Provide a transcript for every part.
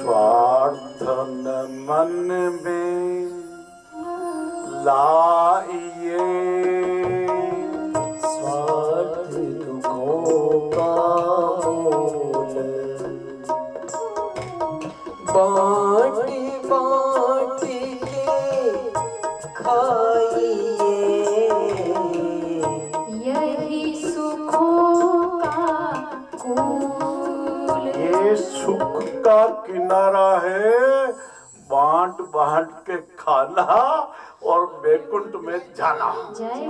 स्वार्थ न मन में लाइए, स्वार्थ दुखों का मूल, बांट बांट के खाइए, यही सुखों का कुल। ये सुख का किनारा है, बांट बांट के खाना और बैकुंठ में जाना।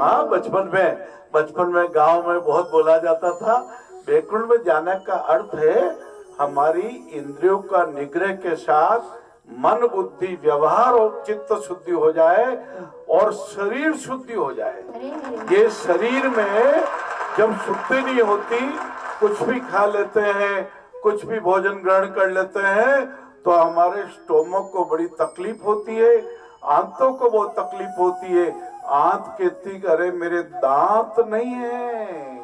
हाँ, बचपन में गांव में बहुत बोला जाता था। बैकुंठ में जाने का अर्थ है हमारी इंद्रियों का निग्रह के साथ मन बुद्धि व्यवहार और चित्त शुद्धि हो जाए और शरीर शुद्धि हो जाए। ये शरीर में जब शुद्धि नहीं होती, कुछ भी खा लेते हैं, कुछ भी भोजन ग्रहण कर लेते हैं, तो हमारे स्टोमक को बड़ी तकलीफ होती है, आंतों को बहुत तकलीफ होती है। आंत कहती अरे मेरे दांत नहीं है,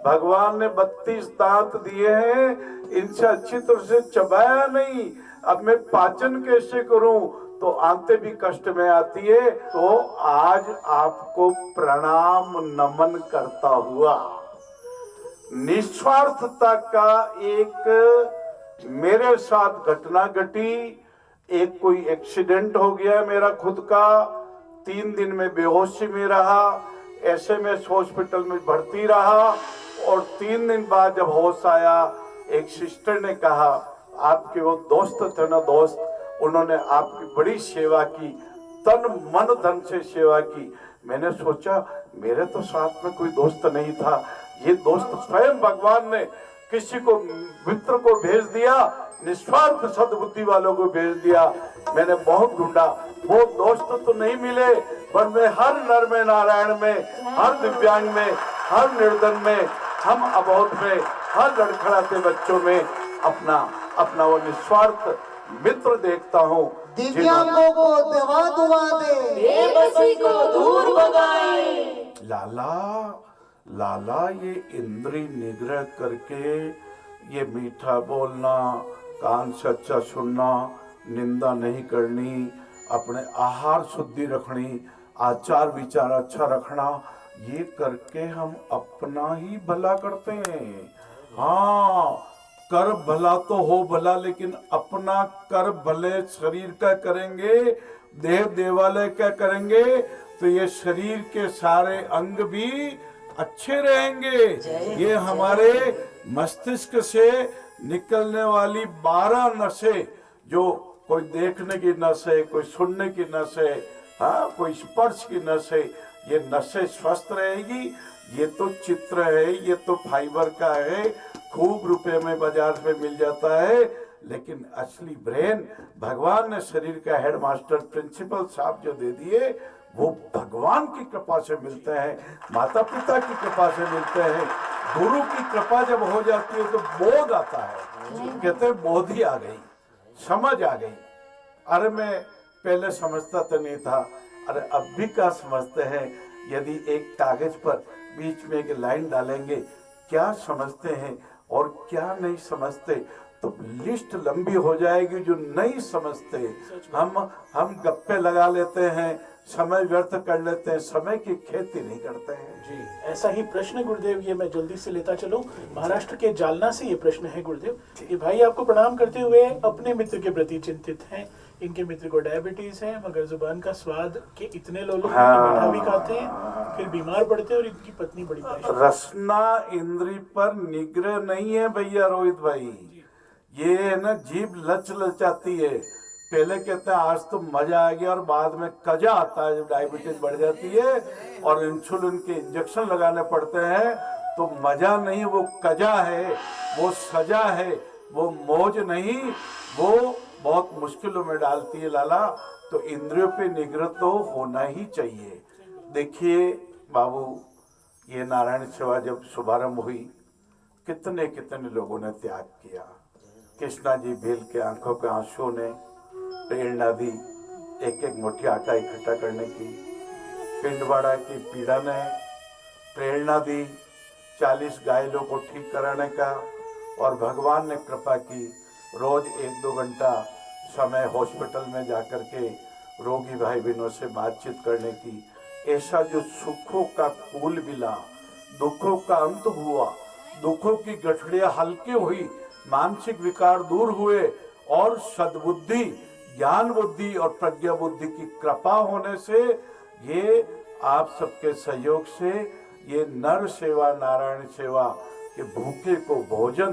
भगवान ने 32 दांत दिए हैं, इनसे अच्छी तरह से चबाया नहीं, अब मैं पाचन कैसे करूं, तो आंतें भी कष्ट में आती है। तो आज आपको प्रणाम नमन करता हुआ निस्वार्थता का एक मेरे साथ घटना घटी। एक कोई एक्सीडेंट हो गया मेरा खुद का, 3 दिन में बेहोशी में रहा, एसएमएस हॉस्पिटल में भर्ती रहा और 3 दिन बाद जब होश आया, एक सिस्टर ने कहा आपके वो दोस्त थे ना दोस्त, उन्होंने आपकी बड़ी सेवा की, तन मन धन से सेवा की। मैंने सोचा मेरे तो साथ में कोई दोस्त नहीं था, ये दोस्त स्वयं भगवान ने किसी को मित्र को भेज दिया, निस्वार्थ सद्बुद्धि वालों को भेज दिया। मैंने बहुत ढूंढा, वो दोस्त तो नहीं मिले, पर मैं हर नर में नारायण में, हर दिव्यांग में, हर निर्धन में, हम अबोध में, हर लड़खड़ाते बच्चों में अपना वो निस्वार्थ मित्र देखता हूँ। दिव्यांगों को दवा दुआ दे, बेबसी को दूर भगाए। लाला ये इंद्रिय निग्रह करके, ये मीठा बोलना, कान से अच्छा सुनना, निंदा नहीं करनी, अपने आहार शुद्धि रखनी, आचार विचार अच्छा रखना, ये करके हम अपना ही भला करते हैं। हाँ, कर भला तो हो भला, लेकिन अपना कर भले शरीर का करेंगे, देव देवालय का करेंगे, तो ये शरीर के सारे अंग भी अच्छे रहेंगे। ये हमारे मस्तिष्क से निकलने वाली 12 नसें, जो कोई देखने की नस है, कोई सुनने की नस है, हाँ, कोई स्पर्श की नस है, ये नसें स्वस्थ रहेगी। ये तो चित्र है, ये तो फाइबर का है, खूब रुपए में बाजार में मिल जाता है, लेकिन असली ब्रेन भगवान ने शरीर का हेड मास्टर प्रिंसिपल साहब जो दे दिए, वो भगवान की कृपा से मिलते हैं, माता पिता की कृपा से मिलते हैं। गुरु की कृपा जब हो जाती है तो बोध आता है, कहते हैं बोध ही आ गई, समझ आ गई। अरे मैं पहले समझता तो नहीं था, अरे अब भी क्या समझते हैं। यदि एक कागज पर बीच में एक लाइन डालेंगे, क्या समझते हैं और क्या नहीं समझते, तो लिस्ट लंबी हो जाएगी जो नहीं समझते। हम गप्पे लगा लेते हैं, समय व्यर्थ कर लेते हैं, समय की खेती नहीं करते हैं। जी, ऐसा ही प्रश्न गुरुदेव, ये मैं जल्दी से लेता चलूं। महाराष्ट्र के जालना से ये प्रश्न है गुरुदेव। ये भाई आपको प्रणाम करते हुए अपने मित्र के प्रति चिंतित हैं। इनके मित्र को डायबिटीज है, मगर जुबान का स्वाद के इतने लोग मीठा भी खाते हैं, फिर बीमार पड़ते हैं और इनकी पत्नी बड़ी परेशान। रसना इंद्री पर निग्रह नहीं है भैया रोहित भाई, ये है ना जीभ लच लचाती है। पहले कहते हैं आज तो मजा आ गया, और बाद में कजा आता है जब डायबिटीज बढ़ जाती है और इंसुलिन के इंजेक्शन लगाने पड़ते हैं, तो मजा नहीं, वो कजा है, वो सजा है, वो मौज नहीं, वो बहुत मुश्किलों में डालती है लाला। तो इंद्रियों पे निग्रह तो होना ही चाहिए। देखिए बाबू, ये नारायण सेवा जब शुभारंभ हुई, कितने कितने लोगों ने त्याग किया। कृष्णा जी भील के आंखों के आंसू ने प्रेरणा दी एक एक मुट्ठी आटा इकट्ठा करने की, पिंडवाड़ा की पीड़ा ने प्रेरणा दी 40 घायलों को ठीक कराने का, और भगवान ने कृपा की रोज 1-2 घंटा समय हॉस्पिटल में जाकर के रोगी भाई बहनों से बातचीत करने की, ऐसा जो सुखों का कुल मिला, दुखों का अंत हुआ, दुखों की गठड़ियां हल्की हुई, मानसिक विकार दूर हुए और सद्बुद्धि, ज्ञान बुद्धि और प्रज्ञा बुद्धि की कृपा होने से ये आप सबके सहयोग से ये नर सेवा नारायण सेवा के भूखे को भोजन,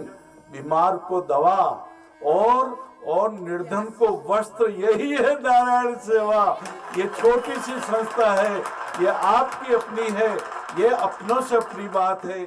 बीमार को दवा और निर्धन को वस्त्र, यही है नारायण सेवा। ये छोटी सी संस्था है, ये आपकी अपनी है, ये अपनों से अपनी बात है।